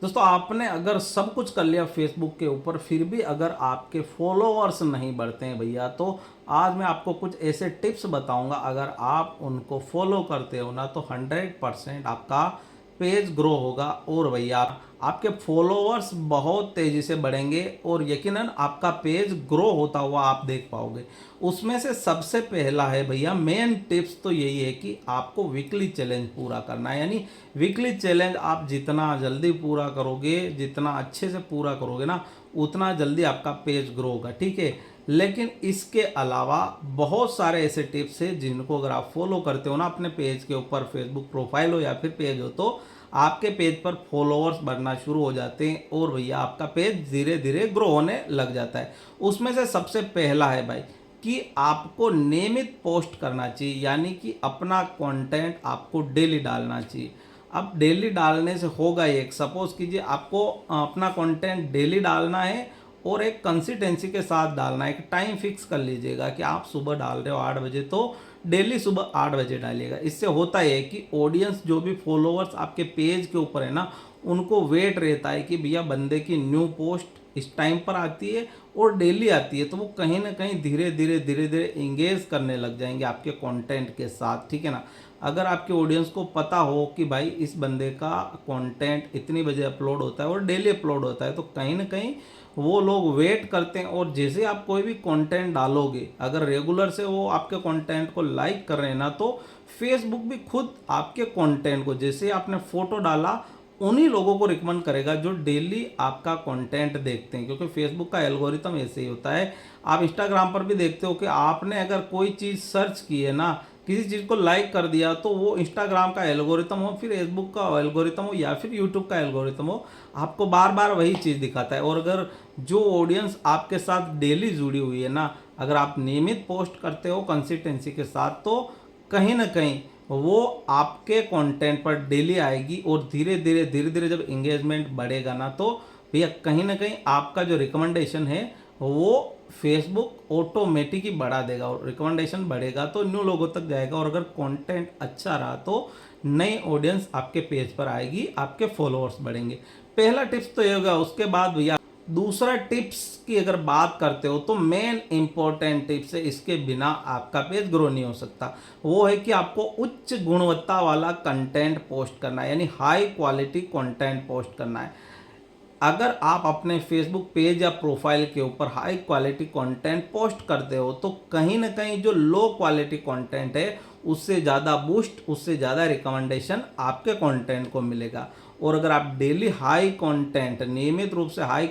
दोस्तों आपने अगर सब कुछ कर लिया फेसबुक के ऊपर फिर भी अगर आपके फॉलोअर्स नहीं बढ़ते हैं भैया, तो आज मैं आपको कुछ ऐसे टिप्स बताऊंगा। अगर आप उनको फॉलो करते हो ना तो 100% आपका पेज ग्रो होगा और भैया आपके फॉलोअर्स बहुत तेज़ी से बढ़ेंगे और यकीनन आपका पेज ग्रो होता हुआ आप देख पाओगे। उसमें से सबसे पहला है भैया, मेन टिप्स तो यही है कि आपको वीकली चैलेंज पूरा करना है। यानी वीकली चैलेंज आप जितना जल्दी पूरा करोगे, जितना अच्छे से पूरा करोगे ना, उतना जल्दी आपका पेज ग्रो होगा, ठीक है। लेकिन इसके अलावा बहुत सारे ऐसे टिप्स हैं जिनको अगर आप फॉलो करते हो ना अपने पेज के ऊपर, फेसबुक प्रोफाइल हो या फिर पेज हो, तो आपके पेज पर फॉलोअर्स बढ़ना शुरू हो जाते हैं और भैया आपका पेज धीरे धीरे ग्रो होने लग जाता है। उसमें से सबसे पहला है भाई कि आपको नियमित पोस्ट करना चाहिए, यानी कि अपना कंटेंट आपको डेली डालना चाहिए। अब डेली डालने से होगा एक, सपोज कीजिए आपको अपना कंटेंट डेली डालना है और एक कंसिस्टेंसी के साथ डालना है। एक टाइम फिक्स कर लीजिएगा कि आप सुबह डाल रहे हो 8 बजे, तो डेली सुबह 8 बजे डालिएगा। इससे होता है कि ऑडियंस, जो भी फॉलोअर्स आपके पेज के ऊपर है ना, उनको वेट रहता है कि भैया बंदे की न्यू पोस्ट इस टाइम पर आती है और डेली आती है, तो वो कहीं ना कहीं धीरे धीरे धीरे धीरे इंगेज करने लग जाएंगे आपके कंटेंट के साथ, ठीक है ना। अगर आपके ऑडियंस को पता हो कि भाई इस बंदे का कंटेंट इतनी बजे अपलोड होता है और डेली अपलोड होता है, तो कहीं ना कहीं वो लोग वेट करते हैं। और जैसे आप कोई भी कंटेंट डालोगे, अगर रेगुलर से वो आपके कंटेंट को लाइक कर रहे हैं ना, तो फेसबुक भी खुद आपके कंटेंट को, जैसे आपने फोटो डाला, उन्हीं लोगों को रिकमेंड करेगा जो डेली आपका कंटेंट देखते हैं, क्योंकि फेसबुक का एल्गोरिथम ऐसे ही होता है। आप इंस्टाग्राम पर भी देखते हो कि आपने अगर कोई चीज़ सर्च की है ना, किसी चीज़ को लाइक कर दिया, तो वो इंस्टाग्राम का एल्गोरिथम हो, फिर फेसबुक का एल्गोरिथम हो या फिर यूट्यूब का एल्गोरिथम हो, आपको बार बार वही चीज़ दिखाता है। और अगर जो ऑडियंस आपके साथ डेली जुड़ी हुई है ना, अगर आप नियमित पोस्ट करते हो कंसिस्टेंसी के साथ, तो कहीं ना कहीं वो आपके कंटेंट पर डेली आएगी और धीरे धीरे धीरे धीरे जब इंगेजमेंट बढ़ेगा ना, तो भैया कहीं ना कहीं आपका जो रिकमेंडेशन है वो फेसबुक ऑटोमेटिक ही बढ़ा देगा। और रिकमेंडेशन बढ़ेगा तो न्यू लोगों तक जाएगा, और अगर कंटेंट अच्छा रहा तो नई ऑडियंस आपके पेज पर आएगी, आपके फॉलोअर्स बढ़ेंगे। पहला टिप्स तो ये होगा। उसके बाद भैया दूसरा टिप्स की अगर बात करते हो तो मेन इंपॉर्टेंट टिप्स है, इसके बिना आपका पेज ग्रो नहीं हो सकता। वो है कि आपको उच्च गुणवत्ता वाला कंटेंट पोस्ट करना है, यानी हाई क्वालिटी कंटेंट पोस्ट करना है। अगर आप अपने फेसबुक पेज या प्रोफाइल के ऊपर हाई क्वालिटी कंटेंट पोस्ट करते हो, तो कहीं ना कहीं जो लो क्वालिटी कंटेंट है उससे ज़्यादा बूस्ट, उससे ज़्यादा रिकमेंडेशन आपके कंटेंट को मिलेगा। और अगर आप डेली हाई कंटेंट, नियमित रूप से हाई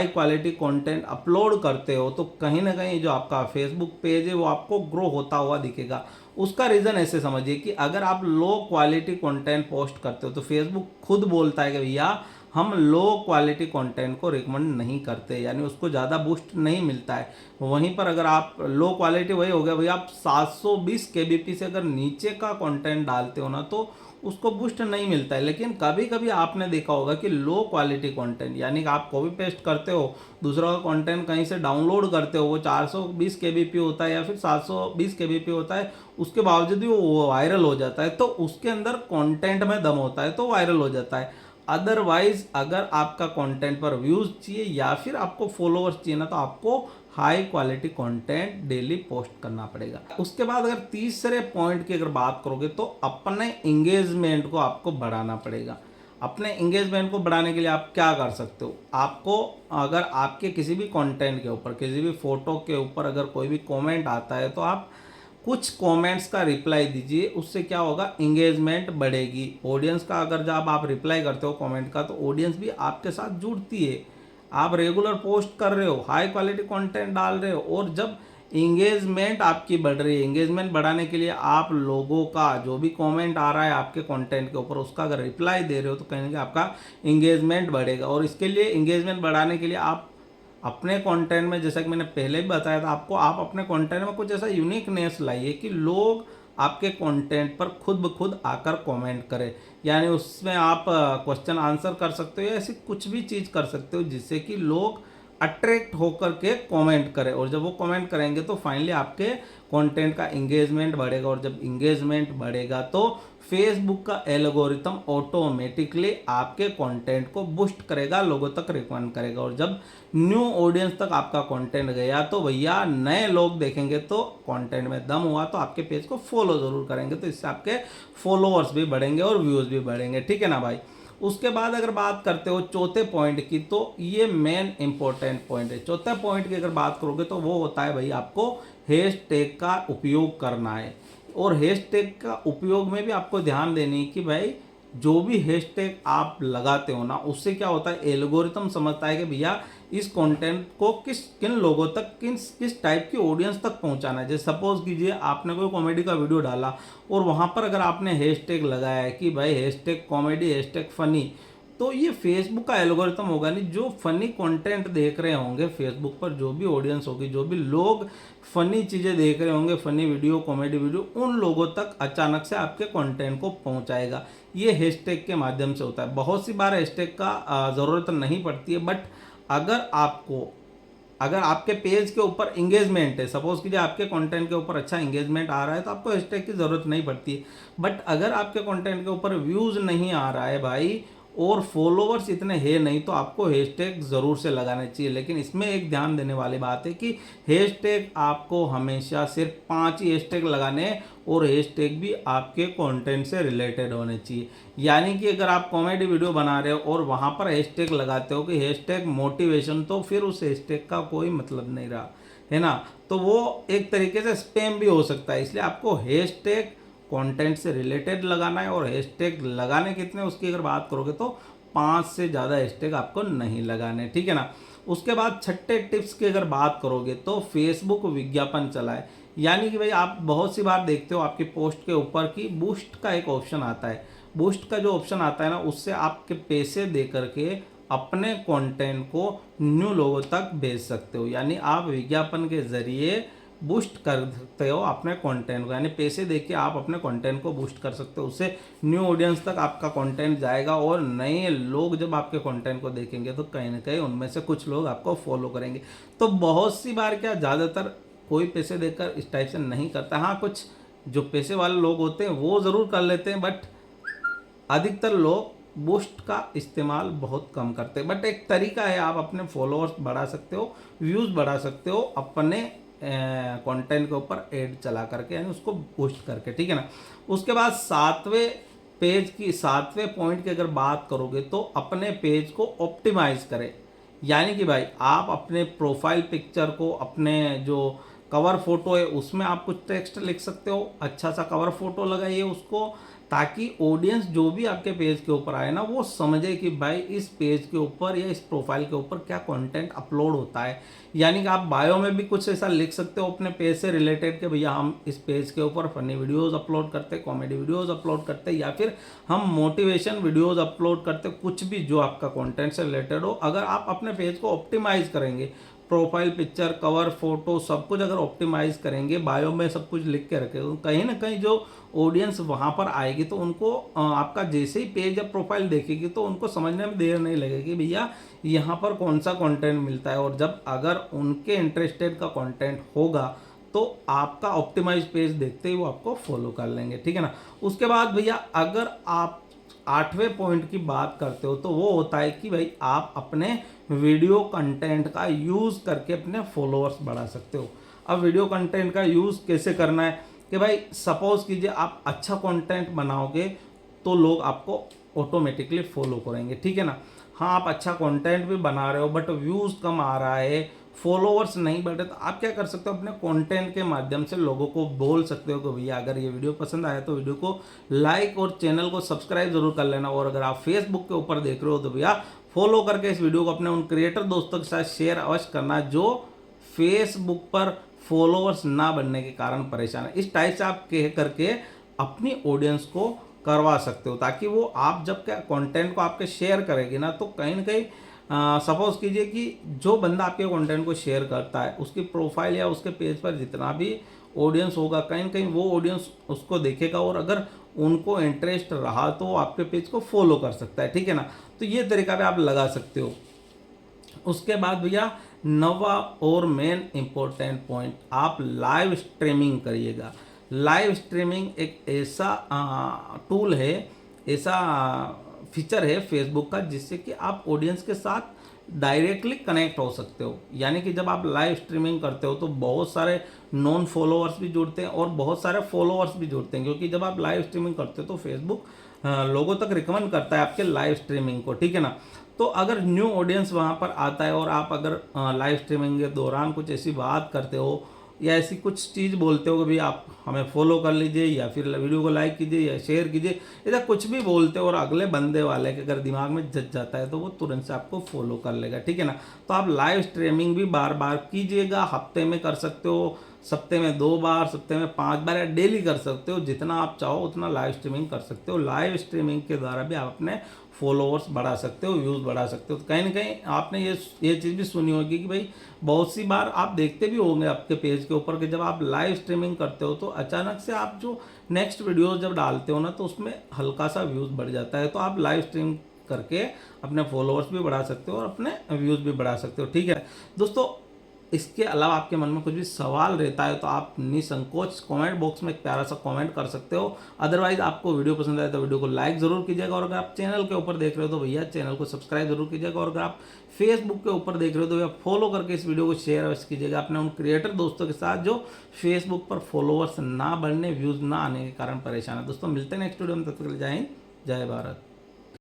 क्वालिटी कंटेंट अपलोड करते हो, तो कहीं ना कहीं जो आपका फेसबुक पेज है वो आपको ग्रो होता हुआ दिखेगा। उसका रीज़न ऐसे समझिए कि अगर आप लो क्वालिटी कंटेंट पोस्ट करते हो तो फेसबुक खुद बोलता है कि भैया हम लो क्वालिटी कंटेंट को रिकमेंड नहीं करते, यानी उसको ज़्यादा बूस्ट नहीं मिलता है। वहीं पर अगर आप लो क्वालिटी, वही हो गया भैया, आप 720 केबीपी से अगर नीचे का कंटेंट डालते हो ना, तो उसको बूस्ट नहीं मिलता है। लेकिन कभी कभी आपने देखा होगा कि लो क्वालिटी कंटेंट, यानी कि आप कॉपी पेस्ट करते हो, दूसरा का कंटेंट कहीं से डाउनलोड करते हो, वो 420 केबीपी होता है या फिर 720 केबीपी होता है, उसके बावजूद भी वो वायरल हो जाता है, तो उसके अंदर कंटेंट में दम होता है, तो वायरल हो जाता है। अदरवाइज अगर आपका कंटेंट पर व्यूज चाहिए या फिर आपको फॉलोअर्स चाहिए ना, तो आपको high quality content daily post करना पड़ेगा। उसके बाद अगर तीसरे पॉइंट की अगर बात करोगे तो अपने इंगेजमेंट को आपको बढ़ाना पड़ेगा। अपने इंगेजमेंट को बढ़ाने के लिए आप क्या कर सकते हो? आपको, अगर आपके किसी भी कंटेंट के ऊपर, किसी भी फोटो के ऊपर अगर कोई भी कमेंट आता है, तो आप कुछ कमेंट्स का रिप्लाई दीजिए। उससे क्या होगा, इंगेजमेंट बढ़ेगी। ऑडियंस का अगर जब आप रिप्लाई करते हो कमेंट का, तो ऑडियंस भी आपके साथ जुड़ती है। आप रेगुलर पोस्ट कर रहे हो, हाई क्वालिटी कंटेंट डाल रहे हो, और जब इंगेजमेंट आपकी बढ़ रही है, इंगेजमेंट बढ़ाने के लिए आप लोगों का जो भी कमेंट आ रहा है आपके कंटेंट के ऊपर, उसका अगर रिप्लाई दे रहे हो, तो कहीं ना कहीं आपका इंगेजमेंट बढ़ेगा। और इसके लिए, इंगेजमेंट बढ़ाने के लिए आप अपने कंटेंट में, जैसा कि मैंने पहले भी बताया था आपको, आप अपने कंटेंट में कुछ ऐसा यूनिकनेस लाइए कि लोग आपके कंटेंट पर खुद ब खुद आकर कमेंट करें। यानी उसमें आप क्वेश्चन आंसर कर सकते हो या ऐसी कुछ भी चीज़ कर सकते हो जिससे कि लोग अट्रैक्ट होकर के कमेंट करें, और जब वो कमेंट करेंगे तो फाइनली आपके कंटेंट का इंगेजमेंट बढ़ेगा, और जब इंगेजमेंट बढ़ेगा तो फेसबुक का एल्गोरिथम ऑटोमेटिकली आपके कंटेंट को बूस्ट करेगा, लोगों तक रिकमेंड करेगा, और जब न्यू ऑडियंस तक आपका कंटेंट गया तो भैया नए लोग देखेंगे तो कंटेंट में दम हुआ तो आपके पेज को फॉलो जरूर करेंगे, तो इससे आपके फॉलोअर्स भी बढ़ेंगे और व्यूज़ भी बढ़ेंगे। ठीक है ना भाई। उसके बाद अगर बात करते हो चौथे पॉइंट की, तो ये मेन इंपॉर्टेंट पॉइंट है। चौथे पॉइंट की अगर बात करोगे तो वो होता है भाई आपको हैशटैग का उपयोग करना है, और हैशटैग का उपयोग में भी आपको ध्यान देनी है कि भाई जो भी हैशटैग आप लगाते हो ना, उससे क्या होता है, एल्गोरिथम समझता है कि भैया इस कंटेंट को किन लोगों तक, किस टाइप की ऑडियंस तक पहुंचाना है। जैसे सपोज कीजिए आपने कोई कॉमेडी का वीडियो डाला और वहां पर अगर आपने हैशटैग लगाया है कि भाई हैशटैग कॉमेडी, हैशटैग फनी, तो ये फेसबुक का एल्गोरिथम होगा नहीं, जो फनी कंटेंट देख रहे होंगे फेसबुक पर, जो भी ऑडियंस होगी, जो भी लोग फनी चीज़ें देख रहे होंगे, फनी वीडियो, कॉमेडी वीडियो, उन लोगों तक अचानक से आपके कंटेंट को पहुंचाएगा। ये हैशटैग के माध्यम से होता है। बहुत सी बार हैशटैग का ज़रूरत नहीं पड़ती है, बट अगर आपके पेज के ऊपर इंगेजमेंट है, सपोज कीजिए आपके कंटेंट के ऊपर अच्छा इंगेजमेंट आ रहा है, तो आपको हैशटैग की ज़रूरत नहीं पड़ती है। बट अगर आपके कंटेंट के ऊपर व्यूज़ नहीं आ रहा है भाई, और फॉलोवर्स इतने हैं नहीं, तो आपको हैशटैग ज़रूर से लगाने चाहिए। लेकिन इसमें एक ध्यान देने वाली बात है कि हैशटैग आपको हमेशा सिर्फ 5 ही हैशटैग लगाने हैं, और हैशटैग भी आपके कंटेंट से रिलेटेड होने चाहिए। यानी कि अगर आप कॉमेडी वीडियो बना रहे हो और वहाँ पर हैशटैग लगाते हो कि हैशटैग मोटिवेशन, तो फिर उस हैशटैग का कोई मतलब नहीं रहा, है ना। तो वो एक तरीके से स्पैम भी हो सकता है। इसलिए आपको हैशटैग कंटेंट से रिलेटेड लगाना है, और हैशटैग लगाने कितने, उसकी अगर बात करोगे तो 5 से ज़्यादा हैशटैग आपको नहीं लगाने। ठीक है ना। उसके बाद छठे टिप्स की अगर बात करोगे तो फेसबुक विज्ञापन चलाए। यानी कि भाई आप बहुत सी बार देखते हो आपकी पोस्ट के ऊपर की बूस्ट का एक ऑप्शन आता है। बूस्ट का जो ऑप्शन आता है ना, उससे आपके पैसे दे करके अपने कंटेंट को न्यू लोगों तक भेज सकते हो। यानी आप विज्ञापन के जरिए बूस्ट कर सकते हो अपने कंटेंट को, यानी पैसे देके आप अपने कंटेंट को बूस्ट कर सकते हो। उससे न्यू ऑडियंस तक आपका कंटेंट जाएगा, और नए लोग जब आपके कंटेंट को देखेंगे तो कहीं ना कहीं उनमें से कुछ लोग आपको फॉलो करेंगे। तो बहुत सी बार क्या, ज़्यादातर कोई पैसे देकर इस टाइप से नहीं करता। हाँ, कुछ जो पैसे वाले लोग होते हैं वो ज़रूर कर लेते हैं, बट अधिकतर लोग बूस्ट का इस्तेमाल बहुत कम करते हैं। बट एक तरीका है, आप अपने फॉलोअर्स बढ़ा सकते हो, व्यूज़ बढ़ा सकते हो अपने कंटेंट के ऊपर ऐड चला करके, यानी उसको बूस्ट करके। ठीक है ना। उसके बाद सातवें पॉइंट की अगर बात करोगे तो अपने पेज को ऑप्टिमाइज करें। यानी कि भाई आप अपने प्रोफाइल पिक्चर को, अपने जो कवर फोटो है उसमें आप कुछ टेक्स्ट लिख सकते हो, अच्छा सा कवर फोटो लगाइए उसको, ताकि ऑडियंस जो भी आपके पेज के ऊपर आए ना, वो समझे कि भाई इस पेज के ऊपर या इस प्रोफाइल के ऊपर क्या कंटेंट अपलोड होता है। यानी कि आप बायो में भी कुछ ऐसा लिख सकते हो अपने पेज से रिलेटेड कि भैया हम इस पेज के ऊपर फनी वीडियोस अपलोड करते, कॉमेडी वीडियोस अपलोड करते, या फिर हम मोटिवेशन वीडियोस अपलोड करते, कुछ भी जो आपका कंटेंट से रिलेटेड हो। अगर आप अपने पेज को ऑप्टिमाइज करेंगे, प्रोफाइल पिक्चर, कवर फोटो, सब कुछ अगर ऑप्टिमाइज करेंगे, बायो में सब कुछ लिख के रखेंगे, तो कहीं ना कहीं जो ऑडियंस वहाँ पर आएगी तो उनको आपका जैसे ही पेज या प्रोफाइल देखेगी तो उनको समझने में देर नहीं लगेगी भैया यहाँ पर कौन सा कंटेंट मिलता है। और जब अगर उनके इंटरेस्टेड का कंटेंट होगा तो आपका ऑप्टिमाइज पेज देखते ही वो आपको फॉलो कर लेंगे। ठीक है ना। उसके बाद भैया अगर आप 8वें पॉइंट की बात करते हो तो वो होता है कि भाई आप अपने वीडियो कंटेंट का यूज़ करके अपने फॉलोअर्स बढ़ा सकते हो। अब वीडियो कंटेंट का यूज़ कैसे करना है कि भाई सपोज कीजिए आप अच्छा कंटेंट बनाओगे तो लोग आपको ऑटोमेटिकली फॉलो करेंगे। ठीक है ना। हाँ, आप अच्छा कंटेंट भी बना रहे हो बट व्यूज़ कम आ रहा है, फॉलोअर्स नहीं बढ़ रहे, तो आप क्या कर सकते हो, अपने कंटेंट के माध्यम से लोगों को बोल सकते हो कि भैया अगर ये वीडियो पसंद आया तो वीडियो को लाइक और चैनल को सब्सक्राइब जरूर कर लेना। और अगर आप फेसबुक के ऊपर देख रहे हो तो भैया फॉलो करके इस वीडियो को अपने उन क्रिएटर दोस्तों के साथ शेयर अवश्य करना जो फेसबुक पर फॉलोअर्स ना बनने के कारण परेशान है। इस टाइप से आप कह करके अपनी ऑडियंस को करवा सकते हो, ताकि वो आप जब क्या कंटेंट को आपके शेयर करेगी ना, तो कहीं ना कहीं सपोज कीजिए कि जो बंदा आपके कंटेंट को शेयर करता है उसकी प्रोफाइल या उसके पेज पर जितना भी ऑडियंस होगा, कहीं ना कहीं वो ऑडियंस उसको देखेगा, और अगर उनको इंटरेस्ट रहा तो वो आपके पेज को फॉलो कर सकता है। ठीक है ना। तो ये तरीका भी आप लगा सकते हो। उसके बाद भैया नवा और मेन इम्पोर्टेंट पॉइंट, आप लाइव स्ट्रीमिंग करिएगा। लाइव स्ट्रीमिंग एक ऐसा टूल है, ऐसा फीचर है फेसबुक का, जिससे कि आप ऑडियंस के साथ डायरेक्टली कनेक्ट हो सकते हो। यानी कि जब आप लाइव स्ट्रीमिंग करते हो तो बहुत सारे नॉन फॉलोअर्स भी जुड़ते हैं और बहुत सारे फॉलोअर्स भी जुड़ते हैं, क्योंकि जब आप लाइव स्ट्रीमिंग करते हो तो फेसबुक लोगों तक रिकमेंड करता है आपके लाइव स्ट्रीमिंग को, ठीक है ना। तो अगर न्यू ऑडियंस वहाँ पर आता है और आप अगर लाइव स्ट्रीमिंग के दौरान कुछ ऐसी बात करते हो या ऐसी कुछ चीज़ बोलते हो कि भाई आप हमें फॉलो कर लीजिए या फिर वीडियो को लाइक कीजिए या शेयर कीजिए, ऐसा कुछ भी बोलते हो और अगले बंदे वाले के अगर दिमाग में जच जाता है तो वो तुरंत से आपको फॉलो कर लेगा, ठीक है ना। तो आप लाइव स्ट्रीमिंग भी बार बार कीजिएगा, हफ्ते में कर सकते हो, सप्ते में 2 बार, सप्ते में 5 बार, या डेली कर सकते हो, जितना आप चाहो उतना लाइव स्ट्रीमिंग कर सकते हो। लाइव स्ट्रीमिंग के द्वारा भी आप अपने फॉलोअर्स बढ़ा सकते हो, व्यूज़ बढ़ा सकते हो। तो कहीं ना कहीं आपने ये चीज़ भी सुनी होगी कि भाई बहुत सी बार आप देखते भी होंगे आपके पेज के ऊपर कि जब आप लाइव स्ट्रीमिंग करते हो तो अचानक से आप जो नेक्स्ट वीडियोस जब डालते हो ना तो उसमें हल्का सा व्यूज़ बढ़ जाता है। तो आप लाइव स्ट्रीम करके अपने फॉलोअर्स भी बढ़ा सकते हो और अपने व्यूज़ भी बढ़ा सकते हो, ठीक है दोस्तों। इसके अलावा आपके मन में कुछ भी सवाल रहता है तो आप निसंकोच कमेंट बॉक्स में एक प्यारा सा कमेंट कर सकते हो। अदरवाइज आपको वीडियो पसंद आए तो वीडियो को लाइक ज़रूर कीजिएगा, और अगर आप चैनल के ऊपर देख रहे हो तो भैया चैनल को सब्सक्राइब जरूर कीजिएगा, और अगर आप फेसबुक के ऊपर देख रहे हो तो भैया फॉलो करके इस वीडियो को शेयर अवश्य कीजिएगा अपने उन क्रिएटर दोस्तों के साथ जो फेसबुक पर फॉलोअर्स ना बढ़ने, व्यूज़ ना आने के कारण परेशान है। दोस्तों मिलते हैं नेक्स्ट वीडियो में, तब तक के लिए जय हिंद, जय भारत।